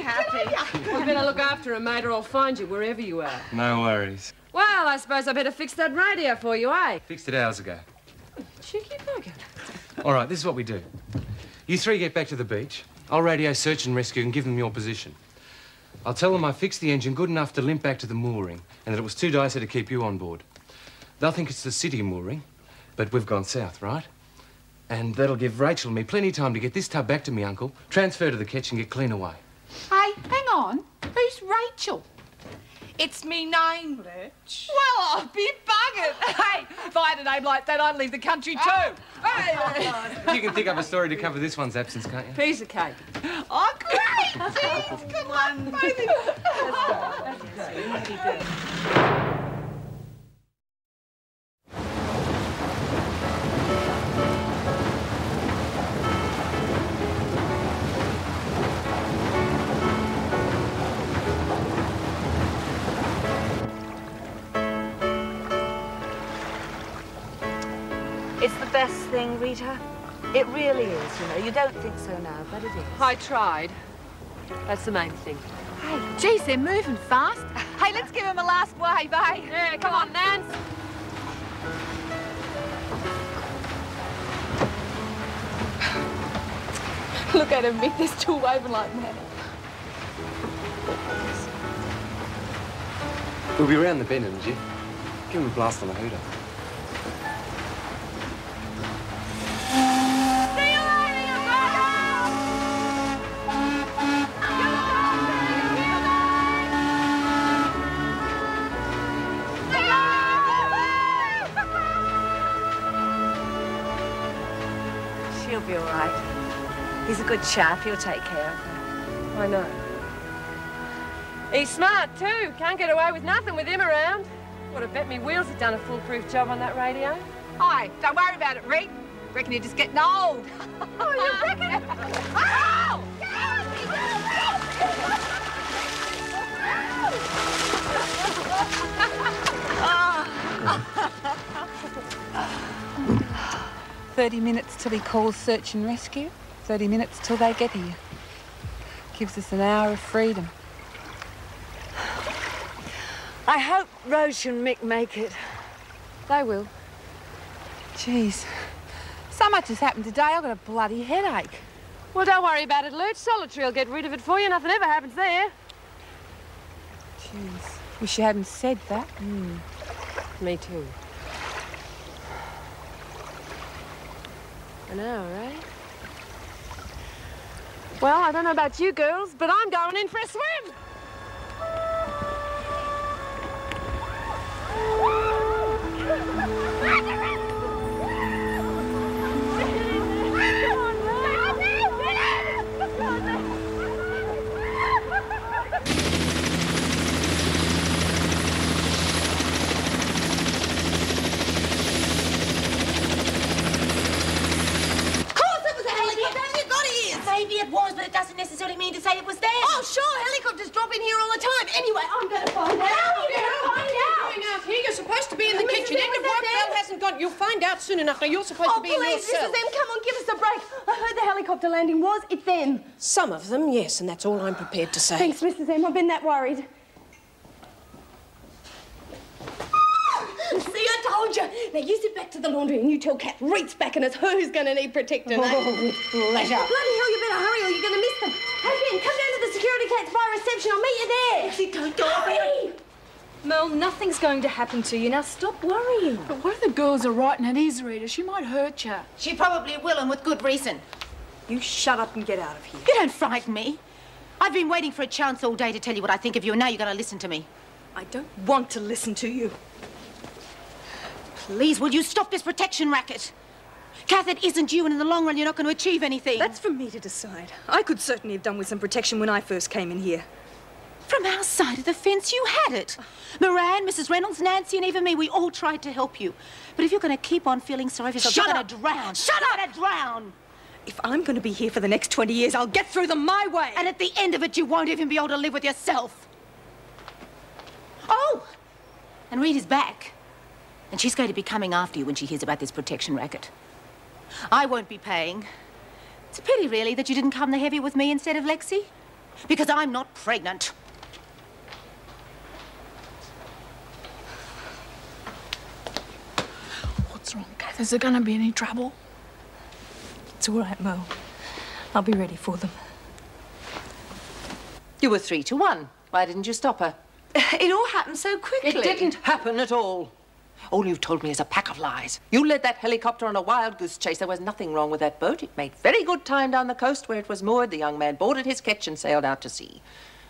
happy. You better look after her, mate, or I'll find you wherever you are. No worries. Well, I suppose I better fix that radio for you, eh? Fixed it hours ago. Cheeky bugger. All right, this is what we do. You three get back to the beach. I'll radio search and rescue and give them your position. I'll tell them I fixed the engine good enough to limp back to the mooring and that it was too dicey to keep you on board. They'll think it's the city mooring, but we've gone south, right? And that'll give Rachel and me plenty of time to get this tub back to me uncle, transfer to the ketch and get clean away. Hey, hang on. Who's Rachel? It's me name, Lurch. Well, I'll be buggered. Hey, if I had a name like that, I'd leave the country too. Hey. You can think up a story to cover this one's absence, can't you? Piece of cake. Oh, great! Jeez, good luck, baby. It's the best thing, Rita. It really is, you know. You don't think so now, but it is. I tried. That's the main thing. Hey, geez, they're moving fast. Hey, let's give them a last wave, eh? Yeah, come on, Nance. Look at him, Mick. They're still waving like mad. We'll be round the bend, haven't you? Give him a blast on the hooter. She'll be all right. He's a good chap. He'll take care of her. I know. He's smart, too. Can't get away with nothing with him around. Would have bet me wheels had done a foolproof job on that radio. Hey, don't worry about it, Reed. Reckon you're just getting old. Oh, you reckon? Oh! 30 minutes till he calls search and rescue. 30 minutes till they get here. Gives us an hour of freedom. I hope Rose and Mick make it. They will. Jeez. So much has happened today, I've got a bloody headache. Well, don't worry about it, Lurch. Solitary will get rid of it for you. Nothing ever happens there. Jeez. Wish you hadn't said that. Me too. An hour, eh? Well, I don't know about you girls, but I'm going in for a swim. Maybe it was, but it doesn't necessarily mean to say it was there. Oh, sure, helicopters drop in here all the time. Anyway, I'm going to find out. How are you going to find out? Going out here, you're supposed to be in the kitchen. End of work bell hasn't gone. You'll find out soon enough. Now, you're supposed to be in your please, cell. Mrs. M, come on, give us a break. I heard the helicopter landing was. It's them. Some of them, yes, and that's all I'm prepared to say. Thanks, Mrs. M. I've been that worried. See, I told you. Now, you sit back to the laundry and you tell Kat Reed's back and it's her who's going to need protecting. With pleasure. Bloody hell, you better hurry or you're going to miss them. Hey, Ben, come down to the security cat's by reception. I'll meet you there. Exit, don't go. Hurry! Mel, nothing's going to happen to you. Now stop worrying. But what if the girls are right and it is Rita? She might hurt you. She probably will, and with good reason. You shut up and get out of here. You don't frighten me. I've been waiting for a chance all day to tell you what I think of you, and now you're going to listen to me. I don't want to listen to you. Please, will you stop this protection racket? Kath, it isn't you, and in the long run, you're not going to achieve anything. That's for me to decide. I could certainly have done with some protection when I first came in here. From our side of the fence, you had it. Moran, Mrs. Reynolds, Nancy, and even me, we all tried to help you. But if you're going to keep on feeling sorry for yourself, you're going to drown. Shut up! You're going to drown. If I'm going to be here for the next 20 years, I'll get through them my way. And at the end of it, you won't even be able to live with yourself. Oh! And Rita's back. And she's going to be coming after you when she hears about this protection racket. I won't be paying. It's a pity, really, that you didn't come the heavy with me instead of Lexi. Because I'm not pregnant. What's wrong, Kath? Is there going to be any trouble? It's all right, Mo. I'll be ready for them. You were 3 to 1. Why didn't you stop her? It all happened so quickly. It didn't happen at all. All you've told me is a pack of lies. You led that helicopter on a wild goose chase. There was nothing wrong with that boat. It made very good time down the coast where it was moored. The young man boarded his ketch and sailed out to sea.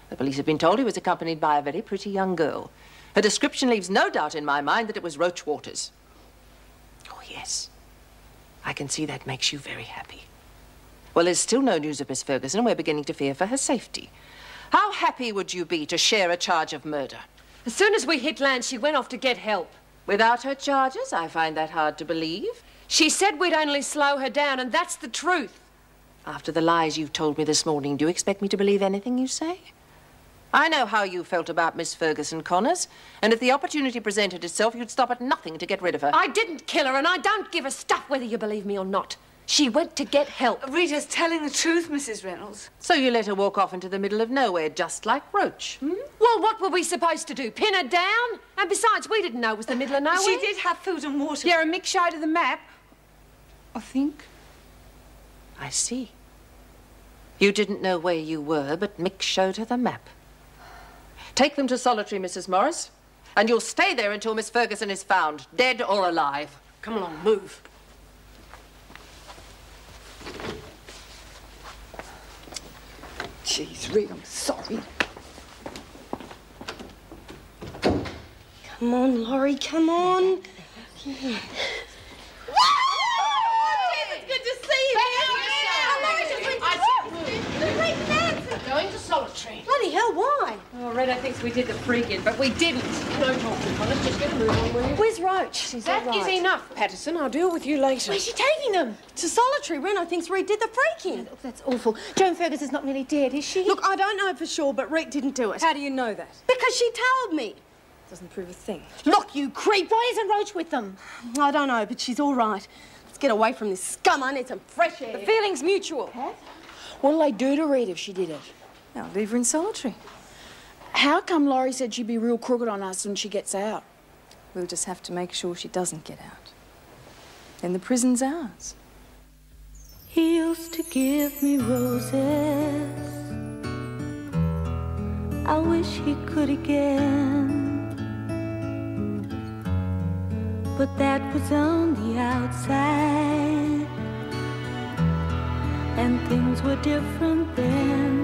The police have been told he was accompanied by a very pretty young girl. Her description leaves no doubt in my mind that it was Roach Waters. Oh, yes. I can see that makes you very happy. Well, there's still no news of Miss Ferguson, and we're beginning to fear for her safety. How happy would you be to share a charge of murder? As soon as we hit land, she went off to get help. Without her charges? I find that hard to believe. She said we'd only slow her down, and that's the truth. After the lies you've told me this morning, do you expect me to believe anything you say? I know how you felt about Miss Ferguson, Connors, and if the opportunity presented itself, you'd stop at nothing to get rid of her. I didn't kill her, and I don't give a stuff whether you believe me or not. She went to get help. Rita's telling the truth, Mrs. Reynolds. So you let her walk off into the middle of nowhere, just like Roach, hmm? Well, what were we supposed to do? Pin her down? And besides, we didn't know it was the middle of nowhere. She did have food and water. Yeah, and Mick showed her the map, I think. I see. You didn't know where you were, but Mick showed her the map. Take them to solitary, Mrs. Morris, and you'll stay there until Miss Ferguson is found, dead or alive. Come along, move. Jeez, Rita, I'm sorry. Come on, Laurie, come on. Yeah. It's good to see you. Going to solitary. Bloody hell, why? Oh, Redo thinks we did the freaking, but we didn't. No talking, Connors. Just get a move on, will you? Where's Roach? She's That is enough, Patterson. I'll deal with you later. Where's she taking them? To solitary. Reno thinks Reed did the freaking. Look, that's awful. Joan Ferguson's not really dead, is she? Look, I don't know for sure, but Reed didn't do it. How do you know that? Because she told me. Doesn't prove a thing. Look, you creep. Why isn't Roach with them? I don't know, but she's all right. Let's get away from this scum. I need some fresh air. The feeling's mutual. What'll they do to Reed if she did it? Now, leave her in solitary. How come Laurie said she'd be real crooked on us when she gets out? We'll just have to make sure she doesn't get out. Then the prison's ours. He used to give me roses. I wish he could again. But that was on the outside, and things were different then.